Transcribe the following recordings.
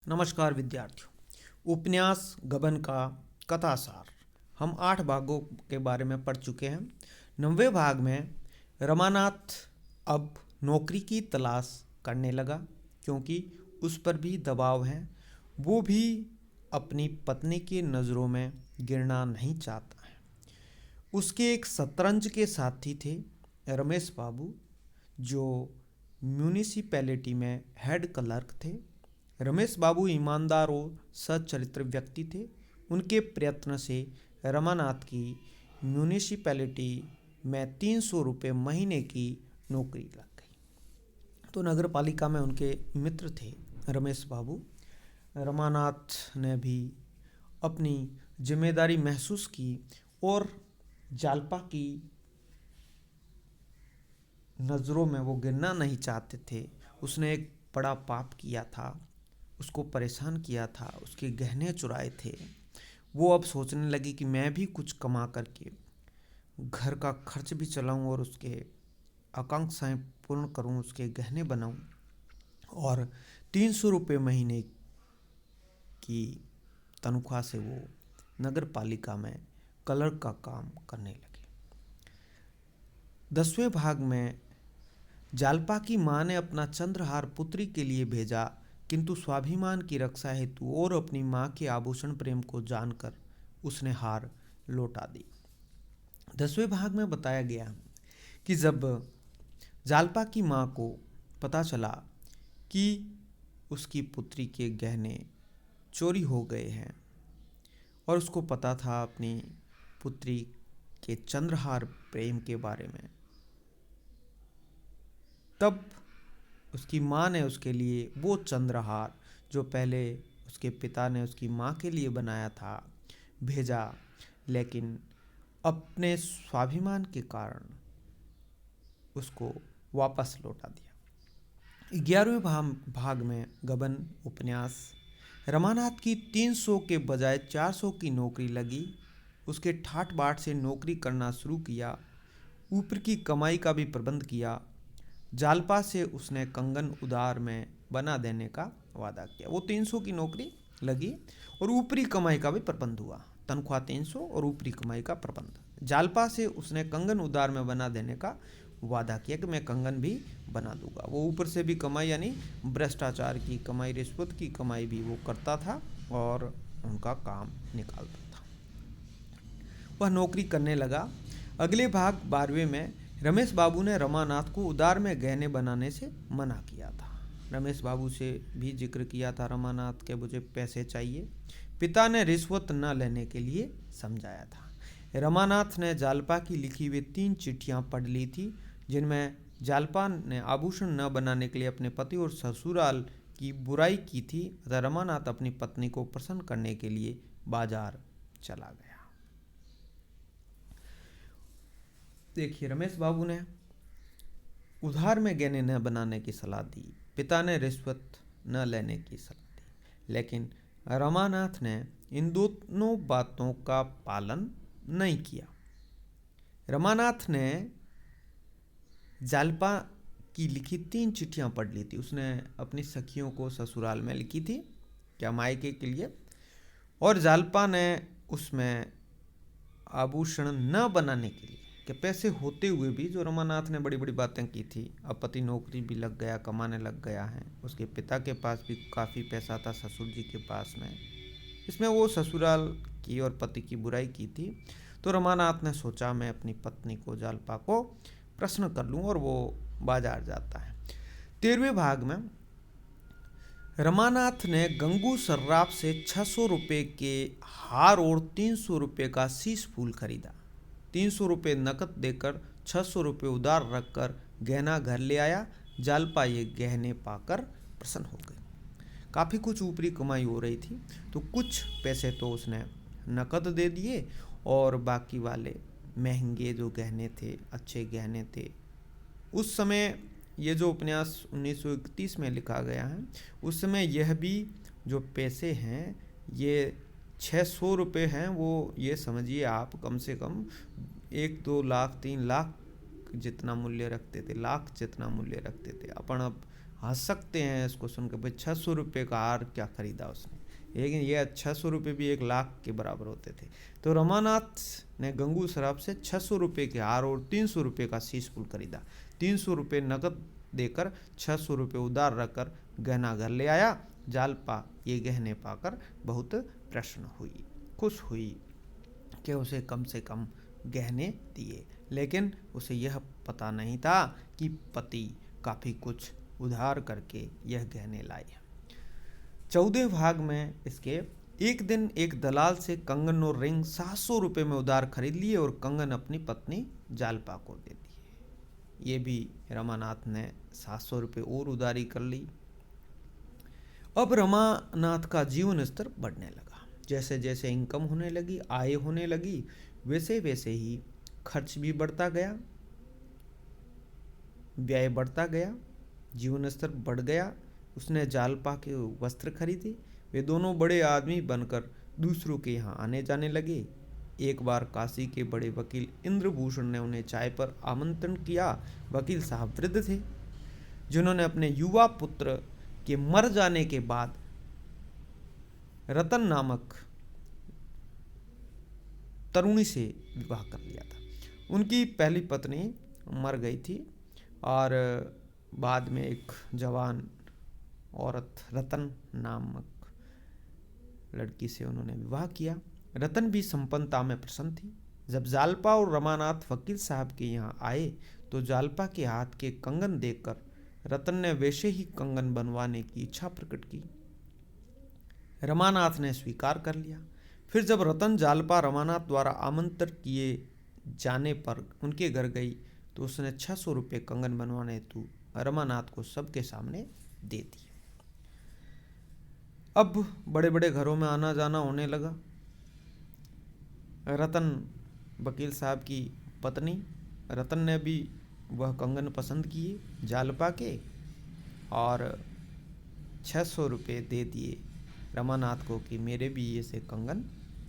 नमस्कार विद्यार्थियों। उपन्यास गबन का कथासार हम 8 भागों के बारे में पढ़ चुके हैं। 9वें भाग में रमानाथ अब नौकरी की तलाश करने लगा क्योंकि उस पर भी दबाव है। वो भी अपनी पत्नी की नज़रों में गिरना नहीं चाहता है। उसके एक शतरंज के साथी थे रमेश बाबू, जो म्यूनिसिपैलिटी में हेड क्लर्क थे। रमेश बाबू ईमानदार और सच्चरित्र व्यक्ति थे। उनके प्रयत्न से रमानाथ की म्यूनिसिपैलिटी में 300 रुपये महीने की नौकरी लग गई। तो नगर पालिका में उनके मित्र थे रमेश बाबू। रमानाथ ने भी अपनी जिम्मेदारी महसूस की और जालपा की नज़रों में वो गिरना नहीं चाहते थे। उसने एक बड़ा पाप किया था, उसको परेशान किया था, उसके गहने चुराए थे। वो अब सोचने लगी कि मैं भी कुछ कमा करके घर का खर्च भी चलाऊं और उसके आकांक्षाएं पूर्ण करूं, उसके गहने बनाऊं। और 300 रुपये महीने की तनख्वाह से वो नगर पालिका में क्लर्क का काम करने लगे। 10वें भाग में जालपा की माँ ने अपना चंद्रहार पुत्री के लिए भेजा, किंतु स्वाभिमान की रक्षा हेतु और अपनी माँ के आभूषण प्रेम को जानकर उसने हार लौटा दी। 10वें भाग में बताया गया कि जब जालपा की माँ को पता चला कि उसकी पुत्री के गहने चोरी हो गए हैं और उसको पता था अपनी पुत्री के चंद्रहार प्रेम के बारे में, तब उसकी माँ ने उसके लिए वो चंद्रहार जो पहले उसके पिता ने उसकी माँ के लिए बनाया था भेजा, लेकिन अपने स्वाभिमान के कारण उसको वापस लौटा दिया। 11वें भाग में गबन उपन्यास रमानाथ की 300 के बजाय 400 की नौकरी लगी। उसके ठाट बाट से नौकरी करना शुरू किया, ऊपर की कमाई का भी प्रबंध किया। जालपा से उसने कंगन उधार में बना देने का वादा किया। वो 300 की नौकरी लगी और ऊपरी कमाई का भी प्रबंध हुआ। तनख्वाह 300 और ऊपरी कमाई का प्रबंध। जालपा से उसने कंगन उधार में बना देने का वादा किया कि मैं कंगन भी बना दूंगा। वो ऊपर से भी कमाई यानी भ्रष्टाचार की कमाई, रिश्वत की कमाई भी वो करता था और उनका काम निकालता था। वह नौकरी करने लगा। अगले भाग 12वें में रमेश बाबू ने रमानाथ को उधार में गहने बनाने से मना किया था। रमेश बाबू से भी जिक्र किया था रमानाथ के मुझे पैसे चाहिए। पिता ने रिश्वत न लेने के लिए समझाया था। रमानाथ ने जालपा की लिखी हुई 3 चिट्ठियां पढ़ ली थी, जिनमें जालपा ने आभूषण न बनाने के लिए अपने पति और ससुराल की बुराई की थी। अतः रमानाथ अपनी पत्नी को प्रसन्न करने के लिए बाजार चला गया। देखिए, रमेश बाबू ने उधार में गहने न बनाने की सलाह दी, पिता ने रिश्वत न लेने की सलाह दी, लेकिन रमानाथ ने इन दोनों बातों का पालन नहीं किया। रमानाथ ने जालपा की लिखी 3 चिट्ठियां पढ़ ली थी। उसने अपनी सखियों को ससुराल में लिखी थी, क्या मायके के लिए, और जालपा ने उसमें आभूषण न बनाने के लिए कि पैसे होते हुए भी, जो रमानाथ ने बड़ी बड़ी बातें की थी, अब पति नौकरी भी लग गया, कमाने लग गया है, उसके पिता के पास भी काफ़ी पैसा था, ससुर जी के पास में, इसमें वो ससुराल की और पति की बुराई की थी। तो रमानाथ ने सोचा मैं अपनी पत्नी को, जालपा को प्रश्न कर लूँ, और वो बाजार जाता है। 13वें भाग में रमानाथ ने गंगू सर्राफ से 600 रुपये के हार और 300 रुपये का शीश फूल खरीदा। 300 रुपये नकद देकर 600 रुपये उधार रखकर गहना घर ले आया। जालपा ये गहने पाकर प्रसन्न हो गई। काफ़ी कुछ ऊपरी कमाई हो रही थी, तो कुछ पैसे तो उसने नकद दे दिए और बाकी वाले महंगे जो गहने थे, अच्छे गहने थे। उस समय ये जो उपन्यास 1931 में लिखा गया है, उस समय यह भी जो पैसे हैं ये 600 रुपये हैं। वो ये समझिए आप कम से कम 1-2 लाख 3 लाख जितना मूल्य रखते थे, लाख जितना मूल्य रखते थे। अपन अब हंस सकते हैं इसको सुनकर, भाई 600 रुपये का हार क्या खरीदा उसने, लेकिन ये 600 रुपये भी 1 लाख के बराबर होते थे। तो रमानाथ ने गंगू सराफ से 600 रुपये के हार और 300 रुपये का शीश फूल खरीदा। 300 रुपये नकद देकर 600 रुपये उधार रखकर गहना घर ले आया। जालपा ये गहने पाकर बहुत प्रसन्न हुई, खुश हुई कि उसे कम से कम गहने दिए, लेकिन उसे यह पता नहीं था कि पति काफ़ी कुछ उधार करके यह गहने लाए। 14वें भाग में इसके एक दिन एक दलाल से कंगन और रिंग 700 रुपये में उधार खरीद लिए और कंगन अपनी पत्नी जालपा को दे दिए। ये भी रमानाथ ने 700 रुपये और उधारी कर ली। अब रमानाथ का जीवन स्तर बढ़ने लगा। जैसे जैसे इनकम होने लगी, आय होने लगी, वैसे वैसे ही खर्च भी बढ़ता गया, व्यय बढ़ता गया, जीवन स्तर बढ़ गया। उसने जालपा के वस्त्र खरीदे। वे दोनों बड़े आदमी बनकर दूसरों के यहाँ आने जाने लगे। एक बार काशी के बड़े वकील इंद्रभूषण ने उन्हें चाय पर आमंत्रण किया। वकील साहब वृद्ध थे, जिन्होंने अपने युवा पुत्र के मर जाने के बाद रतन नामक तरुणी से विवाह कर लिया था। उनकी पहली पत्नी मर गई थी और बाद में एक जवान औरत रतन नामक लड़की से उन्होंने विवाह किया। रतन भी संपन्नता में प्रसन्न थी। जब जालपा और रमानाथ वकील साहब के यहाँ आए तो जालपा के हाथ के कंगन देखकर रतन ने वैसे ही कंगन बनवाने की इच्छा प्रकट की। रमानाथ ने स्वीकार कर लिया। फिर जब रतन जालपा रमानाथ द्वारा आमंत्रित किए जाने पर उनके घर गई तो उसने 600 रुपये कंगन बनवाने हेतु रमानाथ को सबके सामने दे दिए। अब बड़े बड़े घरों में आना जाना होने लगा। रतन वकील साहब की पत्नी रतन ने भी वह कंगन पसंद किए जालपा के और 600 रुपये दे दिए रमानाथ को कि मेरे भी ये से कंगन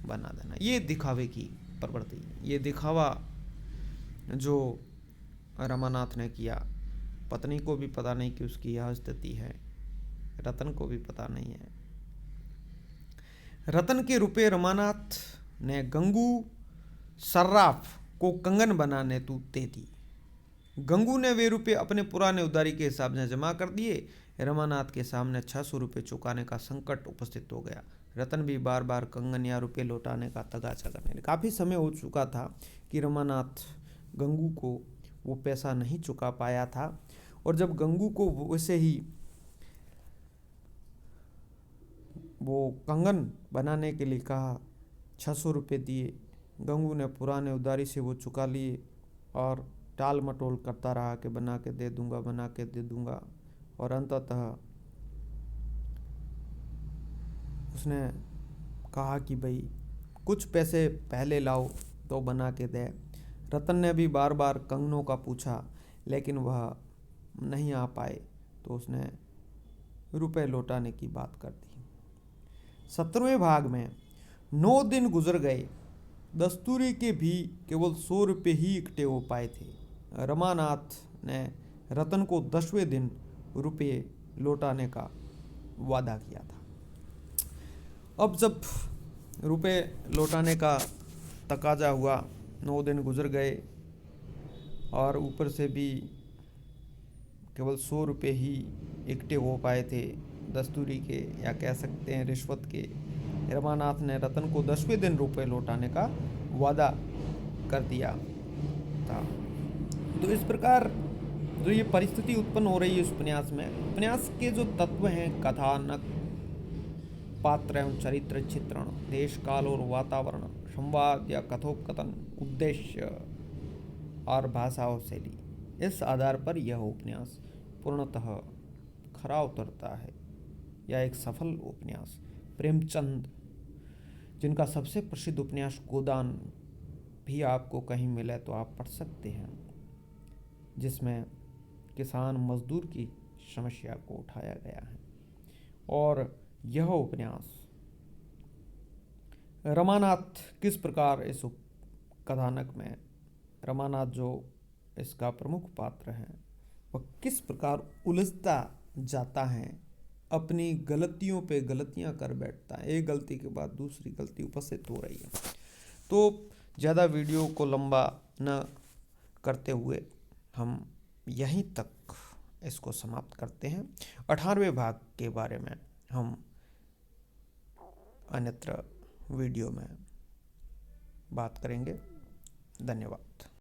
बना देना। ये दिखावे की प्रवृत्ति, ये दिखावा जो रमानाथ ने किया, पत्नी को भी पता नहीं कि उसकी यह स्थिति है, रतन को भी पता नहीं है। रतन के रुपए रमानाथ ने गंगू सर्राफ को कंगन बनाने हेतु दे दी। गंगू ने वे रुपए अपने पुराने उधारी के हिसाब से जमा कर दिए। रमानाथ के सामने 600 रुपये चुकाने का संकट उपस्थित हो गया। रतन भी बार बार कंगन या रुपये लौटाने का तगाचा करने लगा। काफ़ी समय हो चुका था कि रमानाथ गंगू को वो पैसा नहीं चुका पाया था, और जब गंगू को वैसे ही वो कंगन बनाने के लिए कहा, 600 रुपये दिए। गंगू ने पुराने उधारी से वो चुका लिए और टाल मटोल करता रहा कि बना के दे दूंगा, बना के दे दूंगा, और अंततः उसने कहा कि भाई कुछ पैसे पहले लाओ तो बना के दे। रतन ने भी बार बार कंगनों का पूछा, लेकिन वह नहीं आ पाए, तो उसने रुपए लौटाने की बात कर दी। 17वें भाग में 9 दिन गुजर गए। दस्तूरी के भी केवल 100 रुपये ही इकट्ठे हो पाए थे। रमानाथ ने रतन को 10वें दिन रुपये लौटाने का वादा किया था। अब जब रुपये लौटाने का तकाजा हुआ, 9 दिन गुजर गए और ऊपर से भी केवल 100 रुपये ही इकट्ठे हो पाए थे दस्तूरी के, या कह सकते हैं रिश्वत के। रमानाथ ने रतन को 10वें दिन रुपये लौटाने का वादा कर दिया था। तो इस प्रकार जो ये परिस्थिति उत्पन्न हो रही है इस उपन्यास में, उपन्यास के जो तत्व हैं, कथानक, पात्र एवं चरित्र चित्रण, देश काल और वातावरण, संवाद या कथोपकथन, उद्देश्य और भाषा और शैली, इस आधार पर यह उपन्यास पूर्णतः खरा उतरता है। यह एक सफल उपन्यास। प्रेमचंद, जिनका सबसे प्रसिद्ध उपन्यास गोदान भी आपको कहीं मिले तो आप पढ़ सकते हैं, जिसमें किसान मजदूर की समस्या को उठाया गया है। और यह उपन्यास रमानाथ किस प्रकार इस कथानक में, रमानाथ जो इसका प्रमुख पात्र है, वह किस प्रकार उलझता जाता है, अपनी गलतियों पे गलतियां कर बैठता है, एक गलती के बाद दूसरी गलती उपस्थित हो रही है। तो ज़्यादा वीडियो को लंबा न करते हुए हम यहीं तक इसको समाप्त करते हैं। 18वें भाग के बारे में हम अन्यत्र वीडियो में बात करेंगे। धन्यवाद।